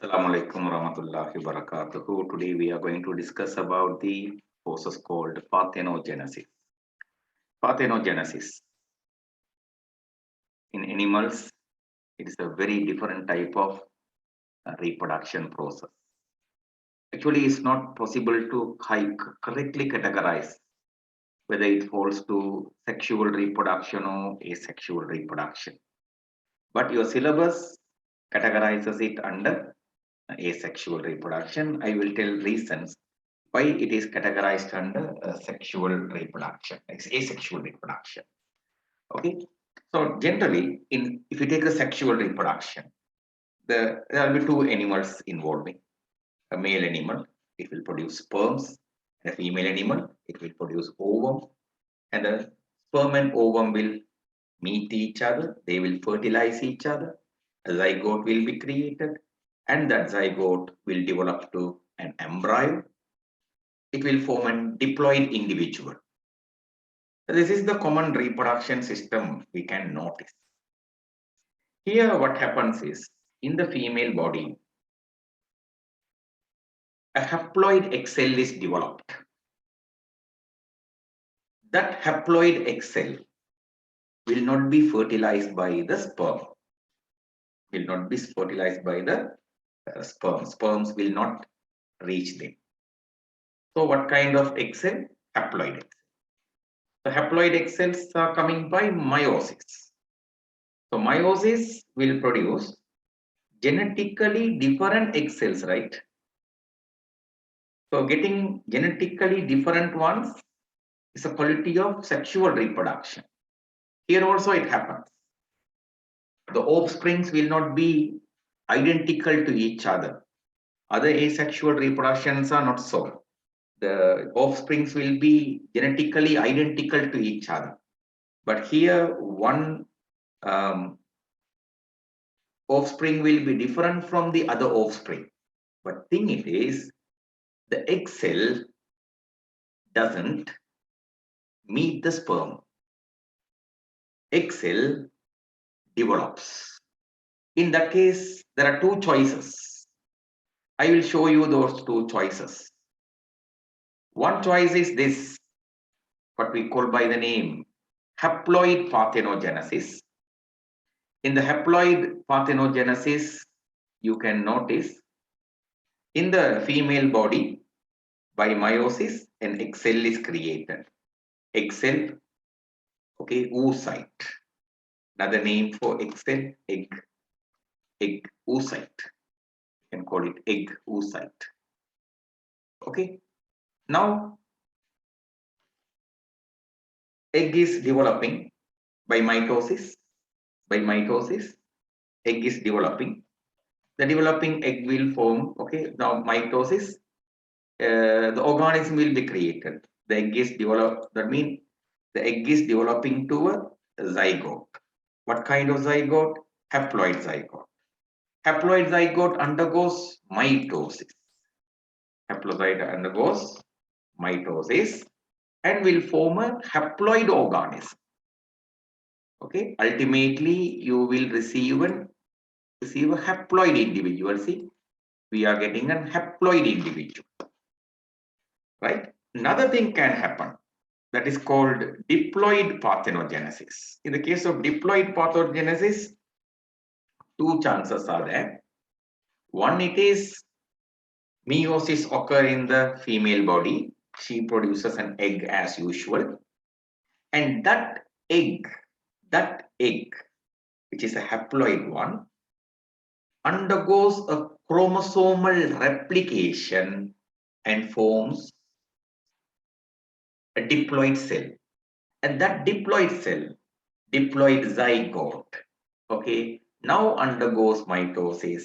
Assalamu alaikum warahmatullahi wabarakatuh. Today we are going to discuss about the process called parthenogenesis. Parthenogenesis in animals, it is a very different type of reproduction process. Actually, it's not possible to correctly categorize whether it falls to sexual reproduction or asexual reproduction. But your syllabus categorizes it under asexual reproduction. I will tell reasons why it is categorized under sexual reproduction, asexual reproduction. Okay, so generally, if you take the sexual reproduction, there will be two animals involving. A male animal, it will produce sperms, and a female animal, it will produce ovum, and the sperm and ovum will meet each other, they will fertilize each other, a zygote will be created, and that zygote will develop to an embryo. It will form a diploid individual. This is the common reproduction system we can notice. Here what happens is, in the female body, a haploid egg cell is developed. That haploid egg cell will not be fertilized by the sperm. Will not be fertilized by the sperm. Sperms will not reach them. So what kind of egg cell? Haploid egg cell. The haploid egg cells are coming by meiosis. So meiosis will produce genetically different egg cells, right? So getting genetically different ones is a quality of sexual reproduction. Here also it happens. The offsprings will not be identical to each other. Other asexual reproductions are not so. The offsprings will be genetically identical to each other. But here one offspring will be different from the other offspring. But thing it is, the egg cell doesn't meet the sperm. Egg cell develops. In that case, there are two choices. I will show you those two choices. One choice is this, what we call by the name haploid parthenogenesis. In the haploid parthenogenesis, you can notice in the female body, by meiosis, an egg cell is created. Egg cell, okay, oocyte. Another name for egg cell, egg oocyte. You can call it egg oocyte. Okay. Now, egg is developing by mitosis. By mitosis, egg is developing. The developing egg will form. Okay. Now, mitosis, the organism will be created. The egg is developed. That means the egg is developing to a zygote. What kind of zygote? Haploid zygote. Haploid zygote undergoes mitosis. Haploid undergoes mitosis and will form a haploid organism. Okay, ultimately you will receive a haploid individual. See, we are getting a haploid individual, right? Another thing can happen that is called diploid parthenogenesis. In the case of diploid parthenogenesis, two chances are there. One, it is meiosis occur in the female body. She produces an egg as usual, and that egg, which is a haploid one, undergoes a chromosomal replication and forms a diploid cell. And that diploid cell, diploid zygote, okay, now undergoes mitosis.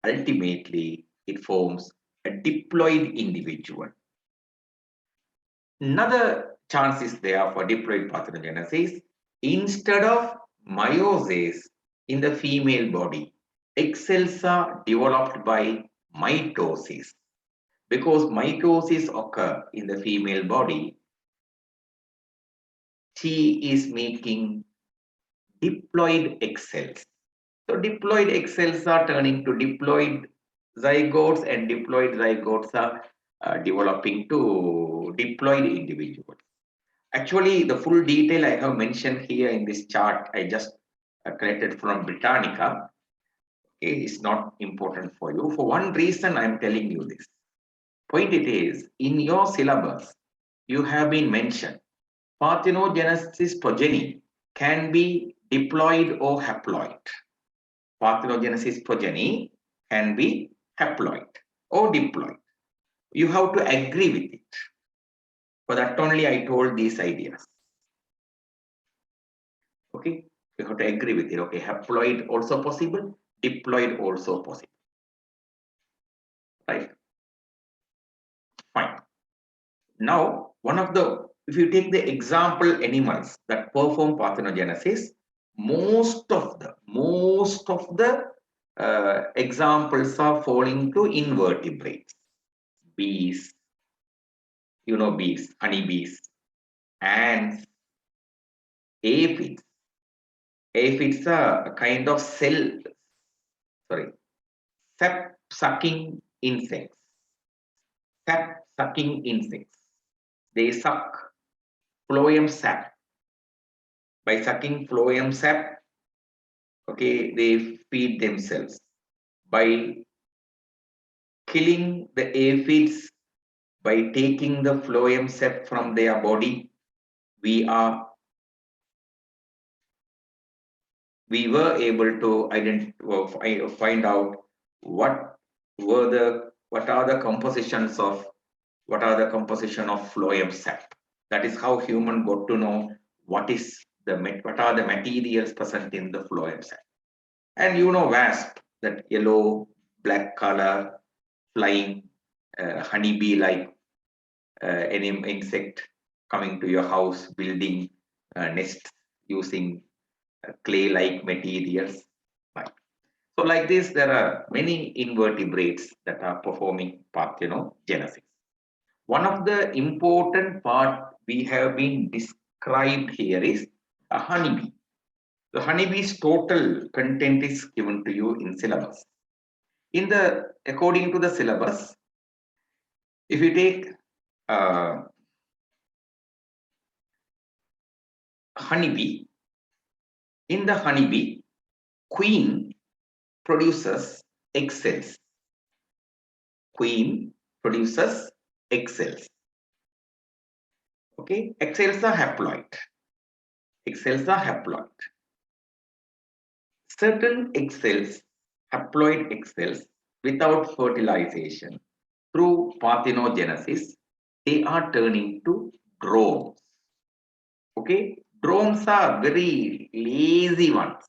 Ultimately, it forms a diploid individual. Another chance is there for diploid parthenogenesis. Instead of meiosis in the female body, egg cells are developed by mitosis. Because mitosis occurs in the female body, she is making diploid egg cells. So diploid egg cells are turning to diploid zygotes and diploid zygotes are developing to diploid individuals. Actually, the full detail I have mentioned here in this chart, I just collected from Britannica. Okay, it's not important for you. For one reason, I'm telling you this. Point it is, in your syllabus, you have been mentioned, parthenogenesis progeny can be diploid or haploid. Parthenogenesis progeny can be haploid or diploid. You have to agree with it. For that only I told these ideas. Okay, you have to agree with it. Okay, haploid also possible, diploid also possible. Right? Fine. Now, if you take the example animals that perform parthenogenesis, most of the examples are falling to invertebrates. Bees, bees, honeybees, ants, aphids. Aphids are a kind of sap-sucking insects. Sap-sucking insects. They suck phloem sap. By sucking phloem sap, okay, they feed themselves. By killing the aphids, by taking the phloem sap from their body, we were able to find out what are the composition of phloem sap. That is how human got to know what are the materials present in the phloem sap. And wasp, that yellow black color flying honeybee like any insect coming to your house, building nests using clay like materials. Right. So like this, there are many invertebrates that are performing parthenogenesis. One of the important part we have been described here is a honeybee. The honeybee's total content is given to you in syllabus. According to the syllabus, if you take honeybee, in the honeybee, queen produces egg cells. Queen produces egg cells. Okay, egg cells are haploid. Egg cells are haploid. Certain egg cells, haploid egg cells, without fertilization, through parthenogenesis, they are turning to drones. Okay, drones are very lazy ones.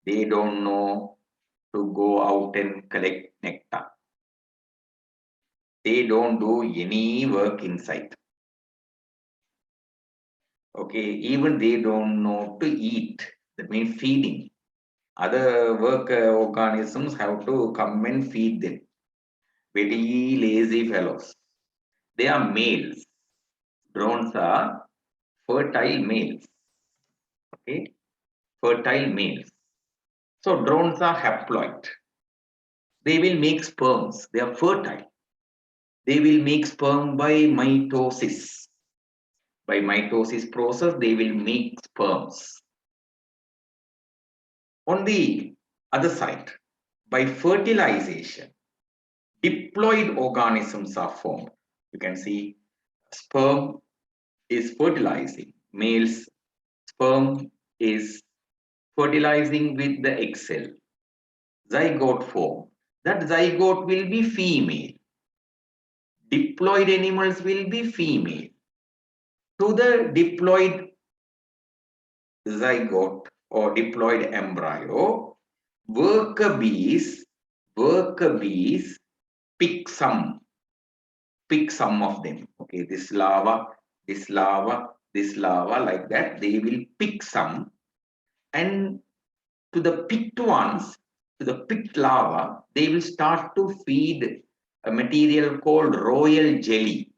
They don't know to go out and collect nectar. They don't do any work inside. Okay, even they don't know to eat. That means feeding. Other work organisms have to come and feed them. Very lazy fellows. They are males. Drones are fertile males. Okay, fertile males. So drones are haploid. They will make sperms. They are fertile. They will make sperm by mitosis. By mitosis process, they will make sperms. On the other side, by fertilization, diploid organisms are formed. You can see sperm is fertilizing. Male's sperm is fertilizing with the egg cell. Zygote form. That zygote will be female. Diploid animals will be female. To the diploid zygote or diploid embryo, worker bees pick some of them. Okay, this larva, like that. They will pick some, and to the picked ones, to the picked larva, they will start to feed a material called royal jelly.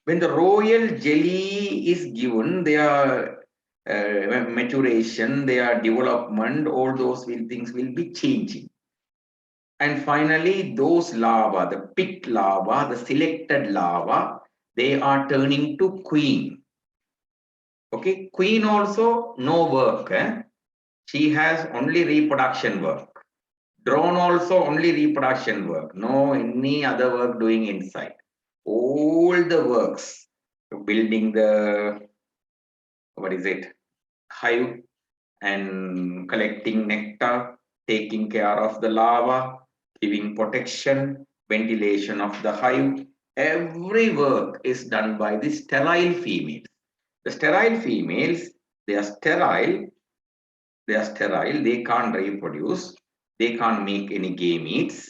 When the royal jelly is given, their maturation, their development, all those things will be changing. And finally, those larvae, the picked larvae, the selected larvae, they are turning to queen. Okay, queen also no work. She has only reproduction work. Drone also only reproduction work. No any other work doing inside. All the works, building the, what is it, hive, and collecting nectar, taking care of the larva, giving protection, ventilation of the hive. Every work is done by the sterile females. The sterile females, they are sterile, they can't reproduce, they can't make any gametes,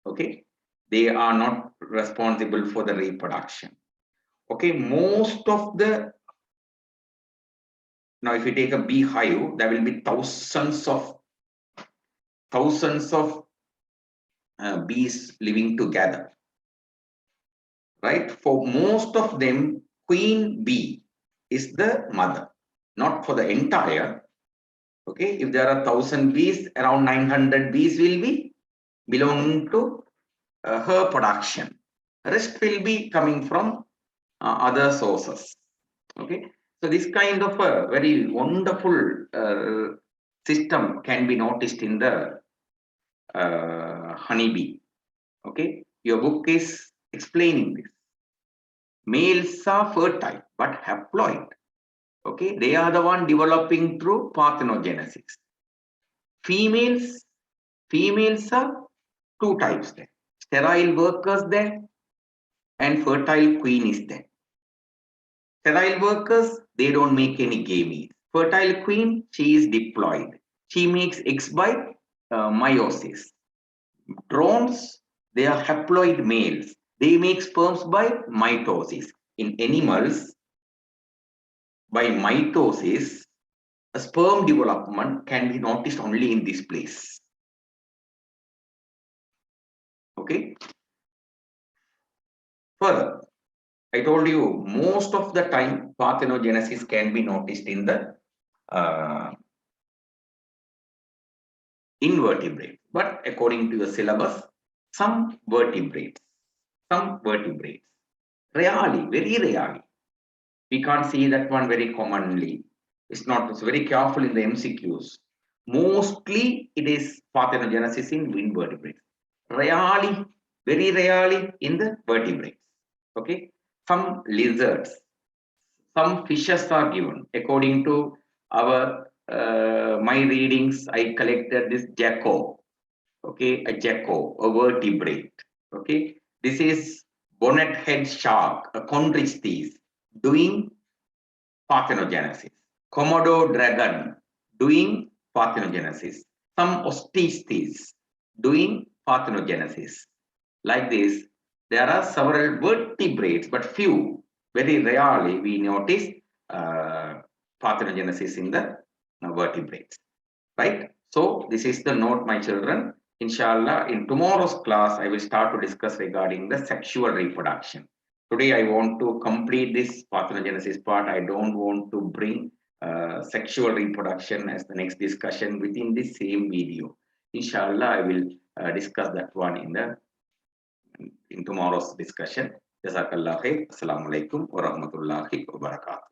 okay? They are not responsible for the reproduction. Okay, most of the, now if you take a beehive, there will be thousands of bees living together, right? For most of them, queen bee is the mother, not for the entire. Okay, if there are 1,000 bees, around 900 bees will be belonging to her production. Rest will be coming from other sources. Okay, so this kind of a very wonderful system can be noticed in the honeybee. Okay, your book is explaining this. Males are fertile but haploid. Okay, they are the one developing through parthenogenesis. Females are two types there. Sterile workers there and fertile queen is there. Sterile workers, they don't make any gametes. Fertile queen, she is diploid. She makes eggs by meiosis. Drones, they are haploid males. They make sperms by mitosis. In animals, by mitosis, a sperm development can be noticed only in this place. Okay. Further, I told you most of the time parthenogenesis can be noticed in the invertebrates, but according to the syllabus, some vertebrates, rarely, very rarely. We can't see that one very commonly. It's not, it's very careful in the MCQs. Mostly it is parthenogenesis in invertebrates. Rarely, very rarely in the vertebrates. Okay. Some lizards, some fishes are given. According to our my readings, I collected this gecko. Okay, a gecko, a vertebrate. Okay, this is bonnet head shark, a chondrichthyes, doing parthenogenesis. Komodo dragon doing parthenogenesis. Some osteichthyes doing parthenogenesis. Like this, there are several vertebrates, but few, very rarely we notice parthenogenesis in the vertebrates, right? So this is the note, my children. Inshallah, in tomorrow's class, I will start to discuss regarding the sexual reproduction. Today, I want to complete this parthenogenesis part. I don't want to bring sexual reproduction as the next discussion within the same video. Inshallah, I will discuss that one in tomorrow's discussion. Jazakallah khair. Assalamu alaikum wa rahmatullahi wa barakatuh.